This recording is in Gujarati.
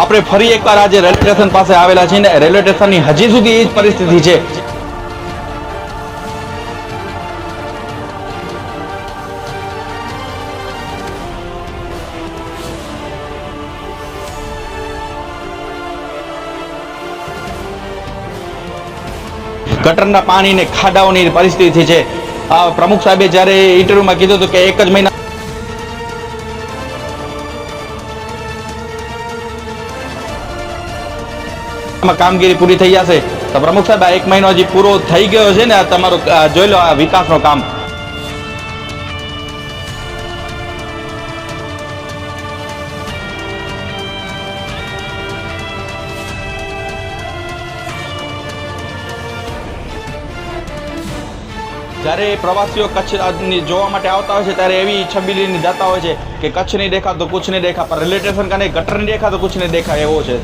આપણે ફરી એકવાર આજે રેલવે સ્ટેશન પાસે આવેલા છીએ ને રેલવે સ્ટેશનની હજી સુધી એ જ પરિસ્થિતિ છે. ગટરના પાણી ને ખાડાઓની પરિસ્થિતિ છે. પ્રમુખ સાહેબે જ્યારે ઇન્ટરવ્યુમાં કીધું હતું કે એક જ મહિના કામગીરી પૂરી થઈ જશે. તો પ્રમુખ સાહેબ, આ એક મહિનો હજી પૂરો થઈ ગયો છે ને, તમારો જોઈ લો આ વિકાસનો કામ. જ્યારે પ્રવાસીઓ કચ્છ જોવા માટે આવતા હોય છે ત્યારે એવી છબી લઈને જતા હોય છે કે કચ્છ નહીં દેખા તો કુછ નહીં દેખા, પણ રેલવે સ્ટેશન કને ગટર નહીં દેખા તો કુછ નહીં દેખા એવો છે.